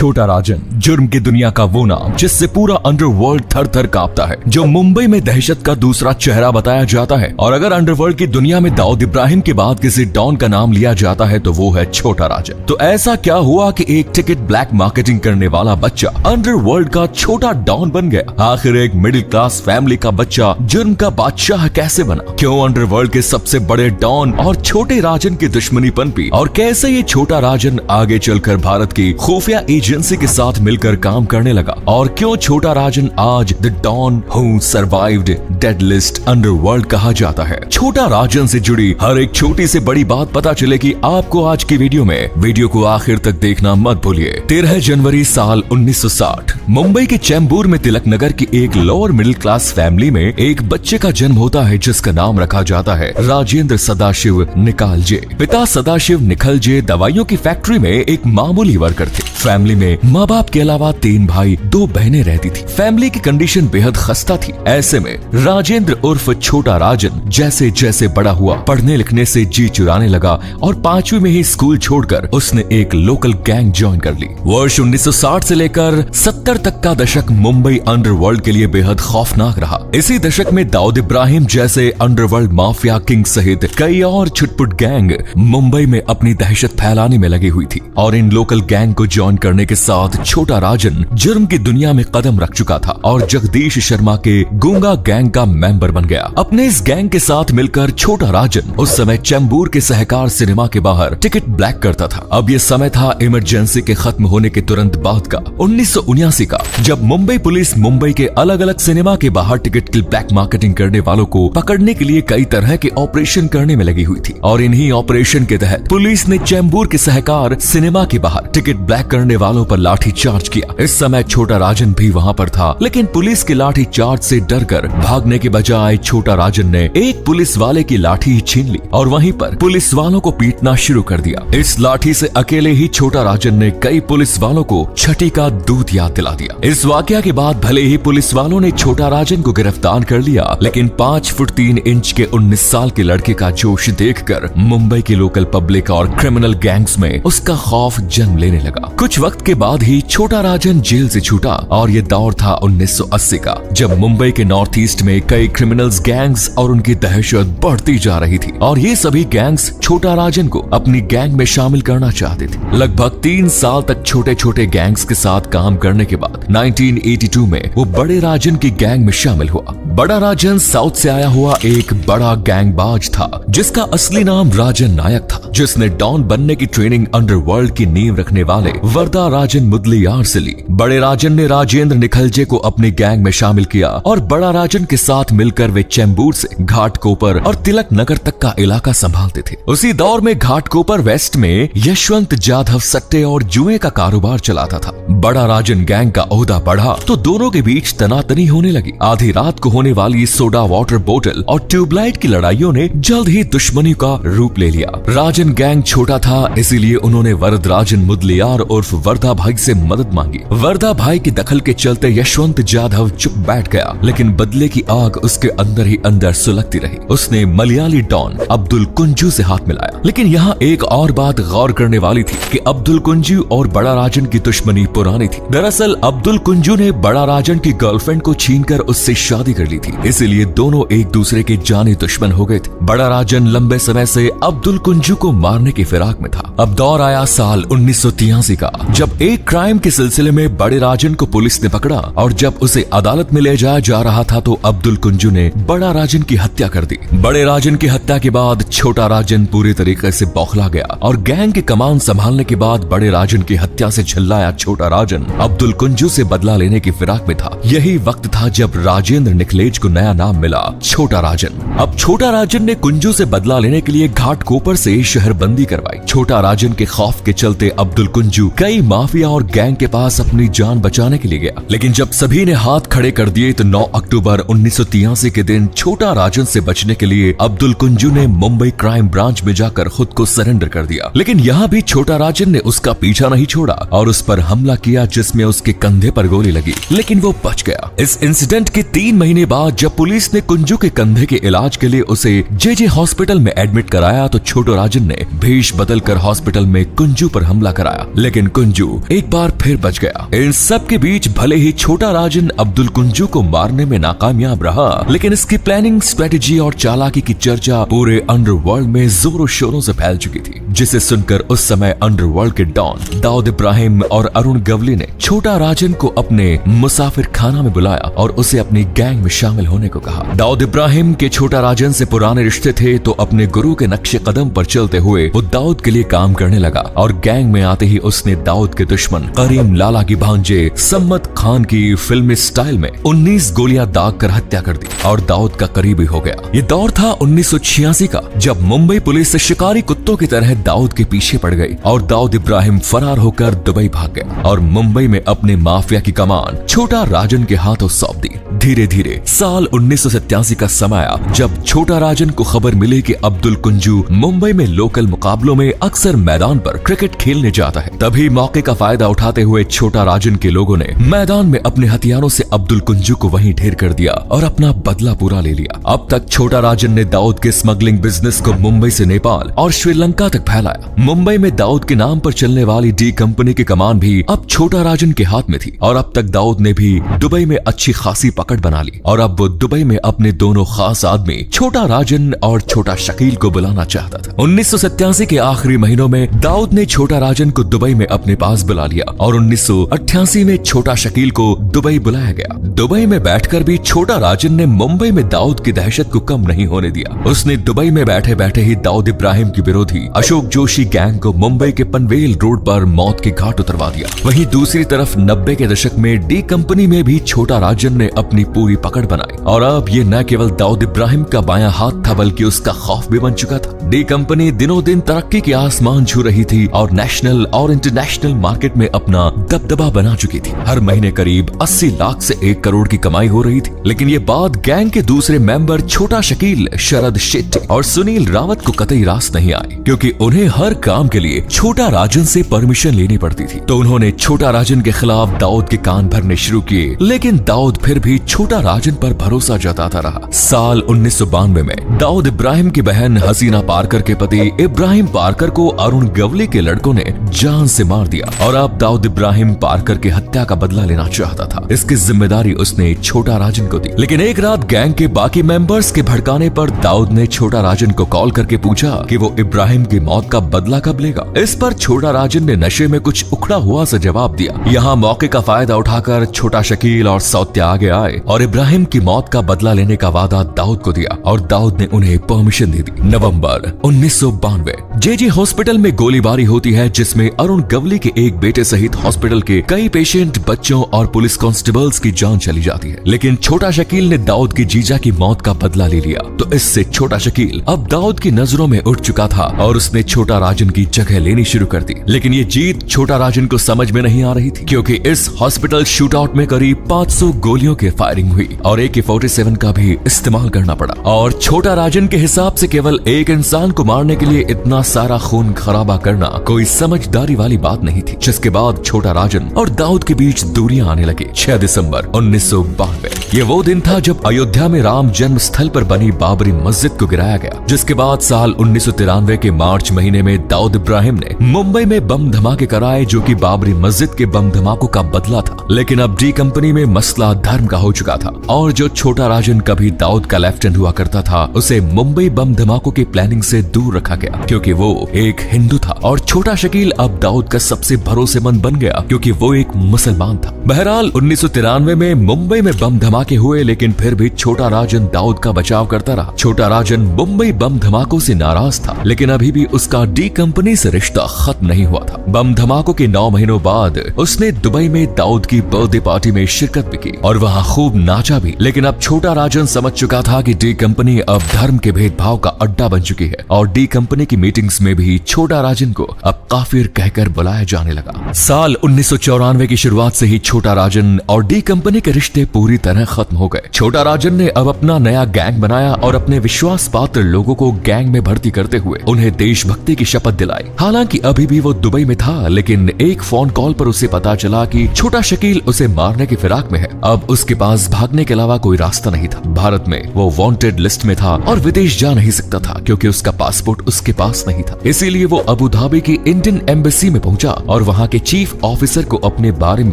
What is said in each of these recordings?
छोटा राजन, जुर्म की दुनिया का वो नाम जिससे पूरा अंडरवर्ल्ड थर थर कांपता है, जो मुंबई में दहशत का दूसरा चेहरा बताया जाता है। और अगर अंडरवर्ल्ड की दुनिया में दाऊद इब्राहिम के बाद किसी डॉन का नाम लिया जाता है तो वो है छोटा राजन। तो ऐसा क्या हुआ कि एक टिकट ब्लैक मार्केटिंग करने वाला बच्चा अंडरवर्ल्ड का छोटा डॉन बन गया? आखिर एक मिडिल क्लास फैमिली का बच्चा जुर्म का बादशाह कैसे बना? क्यों अंडरवर्ल्ड के सबसे बड़े डॉन और छोटे राजन की दुश्मनी पनपी? और कैसे ये छोटा राजन आगे चलकर भारत की खुफिया एजेंसी के साथ मिलकर काम करने लगा? और क्यों छोटा राजन आज the don who survived dead list underworld कहा जाता है? छोटा राजन से जुड़ी हर एक छोटी से बड़ी बात पता चलेगी आपको आज की वीडियो में। वीडियो को आखिर तक देखना मत भूलिए। 13 जनवरी साल 1960 मुंबई के चैम्बूर में तिलक नगर की एक लोअर मिडिल क्लास फैमिली में एक बच्चे का जन्म होता है जिसका नाम रखा जाता है राजेंद्र सदाशिव निकालजे। पिता सदाशिव निखलजे दवाइयों की फैक्ट्री में एक मामूली वर्कर थे। फैमिली में माँ बाप के अलावा 3 भाई 2 बहनें रहती थी। फैमिली की कंडीशन बेहद खस्ता थी। ऐसे में राजेंद्र उर्फ छोटा राजन जैसे जैसे बड़ा हुआ पढ़ने लिखने से जी चुराने लगा और 5वीं में ही स्कूल छोड़कर उसने एक लोकल गैंग ज्वाइन कर ली। वर्ष 1960 से लेकर 70 तक का दशक मुंबई अंडरवर्ल्ड के लिए बेहद खौफनाक रहा। इसी दशक में दाऊद इब्राहिम जैसे अंडरवर्ल्ड माफिया किंग सहित कई और छुटपुट गैंग मुंबई में अपनी दहशत फैलाने में लगी हुई थी। और इन लोकल गैंग को ज्वाइन करने के साथ छोटा राजन जुर्म की दुनिया में कदम रख चुका था और जगदीश शर्मा के गूंगा गैंग का मेंबर बन गया। अपने इस गैंग के साथ मिलकर छोटा राजन उस समय चैम्बूर के सहकार सिनेमा के बाहर टिकट ब्लैक करता था। अब ये समय था इमरजेंसी के खत्म होने के तुरंत बाद का 1979 का, जब मुंबई पुलिस मुंबई के अलग अलग सिनेमा के बाहर टिकट की ब्लैक मार्केटिंग करने वालों को पकड़ने के लिए कई तरह के ऑपरेशन करने में लगी हुई थी। और इन्हीं ऑपरेशन के तहत पुलिस ने चैम्बूर के सहकार सिनेमा के बाहर टिकट ब्लैक करने वालों पर लाठी चार्ज किया। इस समय छोटा राजन भी वहाँ पर था, लेकिन पुलिस के लाठी चार्ज से डरकर भागने के बजाय छोटा राजन ने एक पुलिस वाले की लाठी छीन ली और वहीं पर पुलिस वालों को पीटना शुरू कर दिया। इस लाठी से अकेले ही छोटा राजन ने कई पुलिस वालों को छठी का दूध याद दिला दिया। इस वाकया के बाद भले ही पुलिस वालों ने छोटा राजन को गिरफ्तार कर लिया, लेकिन 5 फुट 3 इंच के 19 साल के लड़के का जोश देखकर मुंबई की लोकल पब्लिक और क्रिमिनल गैंग्स में उसका खौफ जन्म लेने लगा। कुछ वक्त के बाद ही छोटा राजन जेल से छूटा और ये दौर था 1980 का, जब मुंबई के नॉर्थ ईस्ट में कई क्रिमिनल्स गैंग्स और उनकी दहशत बढ़ती जा रही थी। और ये सभी गैंग्स छोटा राजन को अपनी गैंग में शामिल करना चाहते थे। लगभग 3 साल तक छोटे छोटे गैंग्स के साथ काम करने के बाद 1982 में वो बड़े राजन की गैंग में शामिल हुआ। बड़ा राजन साउथ से आया हुआ एक बड़ा गैंगबाज था जिसका असली नाम राजन नायक था, जिसने डॉन बनने की ट्रेनिंग अंडरवर्ल्ड की नींव रखने वाले वर्दा राजन मुदलियार से ली। बड़े राजन ने राजेंद्र निखलजे को अपनी गैंग में शामिल किया और बड़ा राजन के साथ मिलकर वे चैम्बूर से घाटकोपर और तिलक नगर तक का इलाका संभालते थे। उसी दौर में घाटकोपर वेस्ट में यशवंत जाधव सट्टे और जुए का कारोबार चलाता था। बड़ा राजन गैंग का ओहदा बढ़ा तो दोनों के बीच तनातनी होने लगी। आधी रात को होने वाली सोडा वाटर बोतल और ट्यूबलाइट की लड़ाइयों ने जल्द ही दुश्मनी का रूप ले लिया। राजन गैंग छोटा था, इसीलिए उन्होंने वरद राजन मुदलियार उर्फ वर्दा भाई से मदद मांगी। वर्दा भाई की दखल के चलते यशवंत जाधव चुप बैठ गया, लेकिन बदले की आग उसके अंदर ही अंदर सुलगती रही। उसने मलयाली डॉन अब्दुल कुंजू से हाथ मिलाया। लेकिन यहाँ एक और बात गौर करने वाली थी कि अब्दुल कुंजू और बड़ा राजन की दुश्मनी पुरानी थी। दरअसल अब्दुल कुंजू ने बड़ा राजन की गर्लफ्रेंड को छीनकर उससे शादी कर ली थी, इसीलिए दोनों एक दूसरे के जानी दुश्मन हो गए थे। बड़ा राजन लंबे समय से अब्दुल कुंजू को मारने की फिराक में था। अब दौर आया साल 1983 का, जब एक क्राइम के सिलसिले में बड़े राजन को पुलिस ने पकड़ा और जब उसे अदालत में ले जाया जा रहा था तो अब्दुल कुंजू ने बड़ा राजन की हत्या कर दी। बड़े राजन की हत्या के बाद छोटा राजन पूरी तरीके से बौखला गया और गैंग की कमान संभालने के बाद बड़े राजन की हत्या से झल्लाया छोटा राजन अब्दुल कुंजू से बदला लेने की फिराक में था। यही वक्त था जब राजेंद्र निखलेज को नया नाम मिला, छोटा राजन। अब छोटा राजन ने कुंजू से बदला लेने के लिए घाटकोपर से शहरबंदी करवाई। छोटा राजन के खौफ के चलते अब्दुल कुंजू कई माफिया और गैंग के पास अपनी जान बचाने के लिए गया, लेकिन जब सभी ने हाथ खड़े कर दिए तो 9 अक्टूबर 1983 के दिन छोटा राजन से बचने के लिए अब्दुल कुंजू ने मुंबई क्राइम ब्रांच में जाकर खुद को सरेंडर कर दिया। लेकिन यहाँ भी छोटा राजन ने उसका पीछा नहीं छोड़ा और उस पर हमला किया, जिसमें उसके कंधे पर गोली लगी, लेकिन वो बच गया। इस इंसिडेंट की 3 महीने बाद जब पुलिस ने कुंजू के कंधे के इलाज के लिए उसे जे हॉस्पिटल में एडमिट कराया तो छोटू राजन ने भेष बदलकर हॉस्पिटल में कुंजू पर हमला कराया, लेकिन कुंजू एक बार फिर बच गया। इन सब के बीच भले ही छोटा राजन अब्दुल कुंजू को मारने में नाकामयाब रहा, लेकिन इसकी प्लानिंग, स्ट्रेटेजी और चालाकी की चर्चा पूरे अंडरवर्ल्ड में जोरों शोरों से फैल चुकी थी, जिसे सुनकर उस समय अंडरवर्ल्ड के डॉन दाऊद इब्राहिम और अरुण गवली ने छोटा राजन को अपने मुसाफिर खाना में बुलाया और उसे अपनी गैंग में शामिल होने को कहा। दाऊद इब्राहिम के छोटा राजन से पुराने रिश्ते थे, तो अपने गुरु के नक्शे कदम पर चलते हुए वो दाऊद के लिए काम करने लगा और गैंग में आते ही उसने दाऊद के दुश्मन करीम लाला की भांजे सम्मत खान की फिल्मी स्टाइल में 19 गोलियां दाग कर हत्या कर दी और दाऊद का करीबी हो गया। ये दौर था 1986 का, जब मुंबई पुलिस शिकारी कुत्तों की तरह दाऊद के पीछे पड़ गई और दाऊद इब्राहिम फरार होकर दुबई भाग गया और मुंबई में अपने माफिया की कमान छोटा राजन के हाथों सौंप दी। धीरे धीरे साल 1987 का समय आया, जब छोटा राजन को खबर मिली कि अब्दुल कुंजू मुंबई में लोकल मुकाबलों में अक्सर मैदान पर क्रिकेट खेलने जाता है। तभी मौके का फायदा उठाते हुए छोटा राजन के लोगों ने मैदान में अपने हथियारों से अब्दुल कुंजू को वहीं ढेर कर दिया और अपना बदला पूरा ले लिया। अब तक छोटा राजन ने दाऊद के स्मगलिंग बिजनेस को मुंबई से नेपाल और श्रीलंका तक फैलाया। मुंबई में दाऊद के नाम पर चलने वाली डी कंपनी की कमान भी अब छोटा राजन के हाथ में थी और अब तक दाऊद ने भी दुबई में अच्छी खासी पकड़ बना ली और अब वो दुबई में अपने दोनों खास आदमी छोटा राजन और छोटा शकील को बुलाना चाहता था। 1987 के आखिरी महीनों में दाऊद ने छोटा राजन को दुबई में अपने पास बुला लिया और 1988 में छोटा शकील को दुबई बुलाया गया। दुबई में बैठकर भी छोटा राजन ने मुंबई में दाऊद की दहशत को कम नहीं होने दिया। उसने दुबई में बैठे बैठे ही दाऊद इब्राहिम की विरोधी अशोक जोशी गैंग को मुंबई के पनवेल रोड पर मौत के घाट उतरवा दिया। वहीं दूसरी तरफ 90 के दशक में डी कंपनी में भी छोटा राजन ने अपनी पूरी पकड़ बनाई और अब ये न केवल दाऊद इब्राहिम का बायां हाथ था बल्कि उसका खौफ भी बन चुका था। डी कंपनी दिनों दिन तरक्की के आसमान छू रही थी और नेशनल और इंटरनेशनल मार्केट में अपना दबदबा बना चुकी थी। हर महीने करीब 80 लाख से 1 करोड़ की कमाई हो रही थी। लेकिन ये बात गैंग के दूसरे मेंबर छोटा शकील, शरद शेट्टी और सुनील रावत को कतई रास नहीं आई, क्योंकि उन्हें हर काम के लिए छोटा राजन से परमिशन लेनी पड़ती थी। तो उन्होंने छोटा राजन के खिलाफ दाऊद के कान भरने शुरू किए, लेकिन दाऊद फिर भी छोटा राजन पर भरोसा जताता रहा। साल 1992 में दाऊद इब्राहिम की बहन हसीना पारकर के पति इब्राहिम पारकर को अरुण गवली के लड़कों ने जान से मार दिया और अब दाऊद इब्राहिम पारकर की हत्या का बदला लेना चाहता था। इसकी जिम्मेदारी उसने छोटा राजन को दी। लेकिन एक रात गैंग के बाकी मेंबर्स के भड़काने पर दाऊद ने छोटा राजन को कॉल करके पूछा कि वो इब्राहिम की मौत का बदला कब लेगा। इस पर छोटा राजन ने नशे में कुछ उखड़ा हुआ सा जवाब दिया। यहाँ मौके का फायदा उठाकर छोटा शकील और सौत्या आगे आए और इब्राहिम की मौत का बदला लेने का वादा दाऊद को दिया और दाऊद ने उन्हें परमिशन दे दी। नवंबर 1992 जे हॉस्पिटल में गोलीबारी होती है, जिसमें अरुण गवली के एक बेटे सहित हॉस्पिटल के कई पेशेंट, बच्चों और पुलिस कांस्टेबल्स की जान चली जाती है। लेकिन छोटा शकील ने दाऊद की जीजा की मौत का बदला ले लिया। तो इससे छोटा शकील अब दाऊद की नजरों में उठ चुका था और उसने छोटा राजन की जगह लेनी शुरू कर दी। लेकिन ये जीत छोटा राजन को समझ में नहीं आ रही थी, क्योंकि इस हॉस्पिटल शूटआउट में करीब 500 गोलियों की फायरिंग हुई और AK-47 का भी इस्तेमाल करना पड़ा। और छोटा राजन के हिसाब से केवल एक इंसान को मारने के लिए इतना सारा खून खराबा करना कोई समझदारी वाली बात नहीं थी, जिसके बाद छोटा राजन और दाऊद के बीच दूरियां आने लगी। 6 दिसंबर 1992 ये वो दिन था जब अयोध्या में राम जन्म स्थल पर बनी बाबरी मस्जिद को गिराया गया, जिसके बाद साल 1993 के मार्च महीने में दाऊद इब्राहिम ने मुंबई में बम धमाके कराए, जो कि बाबरी मस्जिद के बम धमाकों का बदला था। लेकिन अब डी कंपनी में मसला धर्म का हो चुका था और जो छोटा राजन कभी दाऊद का लेफ्ट हैंड हुआ करता था, उसे मुंबई बम धमाकों की प्लानिंग से दूर रखा गया, क्योंकि वो एक हिंदू था और छोटा शकील अब दाऊद का सबसे भरोसेमंद बन गया, क्योंकि वो एक मुसलमान था। बहरहाल 1993 में मुंबई में बम धमाके हुए, लेकिन फिर भी छोटा राजन दाऊद का बचाव करता रहा। छोटा राजन मुंबई बम धमाकों से नाराज था, लेकिन अभी भी उसका डी कंपनी से रिश्ता खत्म नहीं हुआ था। बम धमाकों के 9 महीनों बाद उसने दुबई में दाऊद की बर्थडे पार्टी में शिरकत भी की और वहाँ खूब नाचा भी। लेकिन अब छोटा राजन समझ चुका था कि डी कंपनी अब धर्म के भेदभाव का अड्डा बन चुकी है और डी कंपनी की मीटिंग्स में भी छोटा राजन को अब काफिर कहकर बुलाया जाने लगा। साल 1994 की शुरुआत से ही छोटा राजन और डी कंपनी के रिश्ते पूरी तरह खत्म हो गए। छोटा राजन ने अब अपना नया गैंग बनाया और अपने विश्वास पात्र लोगों को गैंग में भर्ती करते हुए उन्हें देशभक्ति की शपथ दिलाई। हालांकि अभी भी वो दुबई में था, लेकिन एक फोन कॉल पर उसे पता चला कि छोटा शकील उसे मारने की फिराक में है। अब उसके पास पास भागने के अलावा कोई रास्ता नहीं था। भारत में वो वांटेड लिस्ट में था और विदेश जा नहीं सकता था क्योंकि उसका पासपोर्ट उसके पास नहीं था। इसीलिए वो अबू धाबी की इंडियन एम्बेसी में पहुंचा और वहाँ के चीफ ऑफिसर को अपने बारे में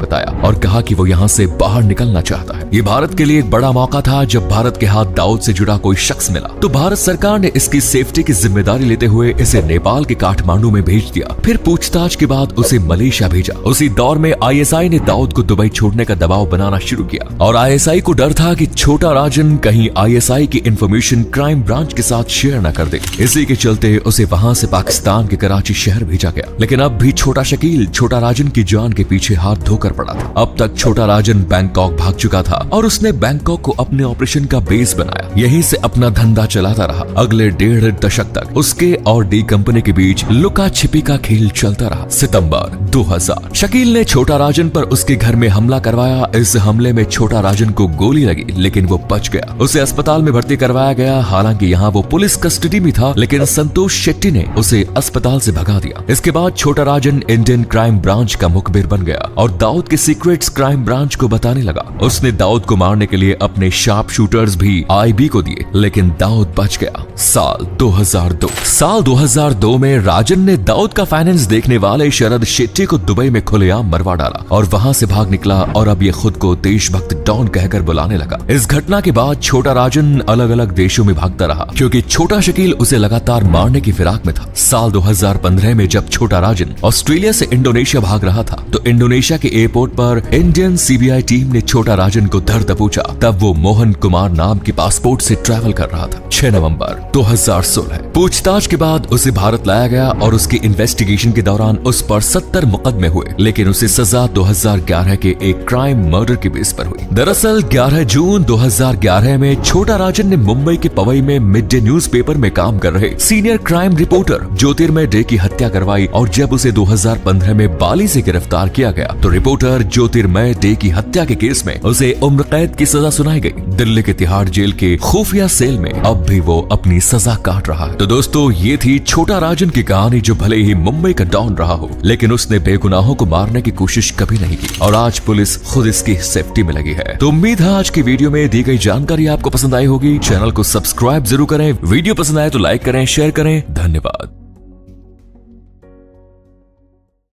बताया और कहा कि वो यहाँ से बाहर निकलना चाहता है। ये भारत के लिए एक बड़ा मौका था। जब भारत के हाथ दाऊद से जुड़ा कोई शख्स मिला तो भारत सरकार ने इसकी सेफ्टी की जिम्मेदारी लेते हुए इसे नेपाल के काठमांडू में भेज दिया। फिर पूछताछ के बाद उसे मलेशिया भेजा। उसी दौर में आईएसआई ने दाऊद को दुबई छोड़ने का दबाव बनाना शुरू किया और आईएसआई को डर था कि छोटा राजन कहीं आईएसआई की इंफॉर्मेशन क्राइम ब्रांच के साथ शेयर न कर दे। इसी के चलते उसे वहां से पाकिस्तान के कराची शहर भेजा गया। लेकिन अब भी छोटा शकील छोटा राजन की जान के पीछे हाथ धोकर पड़ा था। अब तक छोटा राजन बैंकॉक भाग चुका था और उसने बैंकॉक को अपने ऑपरेशन का बेस बनाया। यहीं से अपना धंधा चलाता रहा। अगले 1.5 दशक तक उसके और डी कंपनी के बीच लुका छिपी का खेल चलता रहा। सितंबर 2000 शकील ने छोटा राजन पर उसके घर में हमला करवाया। इस हमले में छोटा राजन को गोली लगी लेकिन वो बच गया। उसे अस्पताल में भर्ती करवाया गया। हालांकि यहाँ वो पुलिस कस्टडी में था लेकिन संतोष शेट्टी ने उसे अस्पताल से भगा दिया। इसके बाद छोटा राजन इंडियन क्राइम ब्रांच का मुखबिर बन गया और दाऊद के सीक्रेट्स क्राइम ब्रांच को बताने लगा। उसने दाऊद को मारने के लिए अपने शार्प शूटर्स भी आईबी को दिए लेकिन दाऊद बच गया। साल 2002 में राजन ने दाऊद का फाइनेंस देखने वाले शरद शेट्टी को दुबई में खुलेआम मरवा डाला और वहां से भाग निकला और अब ये खुद को देशभक्त डॉन कहकर बुलाने लगा। इस घटना के बाद छोटा राजन अलग अलग देशों में भागता रहा क्योंकि छोटा शकील उसे लगातार मारने की फिराक में था। साल 2015 में जब छोटा राजन ऑस्ट्रेलिया से इंडोनेशिया भाग रहा था तो इंडोनेशिया के एयरपोर्ट पर इंडियन सीबीआई टीम ने छोटा राजन को धर दबोचा। तब वो मोहन कुमार नाम के पासपोर्ट से ट्रैवल कर रहा था। 6 नवंबर 2016 पूछताछ के बाद उसे भारत लाया गया और उसकी इन्वेस्टिगेशन के दौरान उस पर 70 मुकदमे हुए लेकिन उसे सजा 2011 के एक क्राइम मर्डर के बेस पर हुई। दरअसल 11 जून 2011 में छोटा राजन ने मुंबई के पवई में मिड डे न्यूज़पेपर में काम कर रहे सीनियर क्राइम रिपोर्टर ज्योतिर्मय डे की हत्या करवाई और जब उसे 2015 में बाली से गिरफ्तार किया गया तो रिपोर्टर ज्योतिर्मय डे की हत्या के केस में उसे उम्र कैद की सजा सुनाई गई। दिल्ली के तिहाड़ जेल के खुफिया सेल में अब भी वो अपनी सजा काट रहा है। तो दोस्तों ये थी छोटा राजन की कहानी जो भले ही मुंबई का डॉन रहा हो लेकिन उसने बेगुनाहों को मारने की कोशिश कभी नहीं की और आज पुलिस खुद इसकी सेफ्टी में लगी है। तो उम्मीद है आज की वीडियो में दी गई जानकारी आपको पसंद आई होगी। चैनल को सब्सक्राइब जरूर करें। वीडियो पसंद आए तो लाइक करें, शेयर करें। धन्यवाद।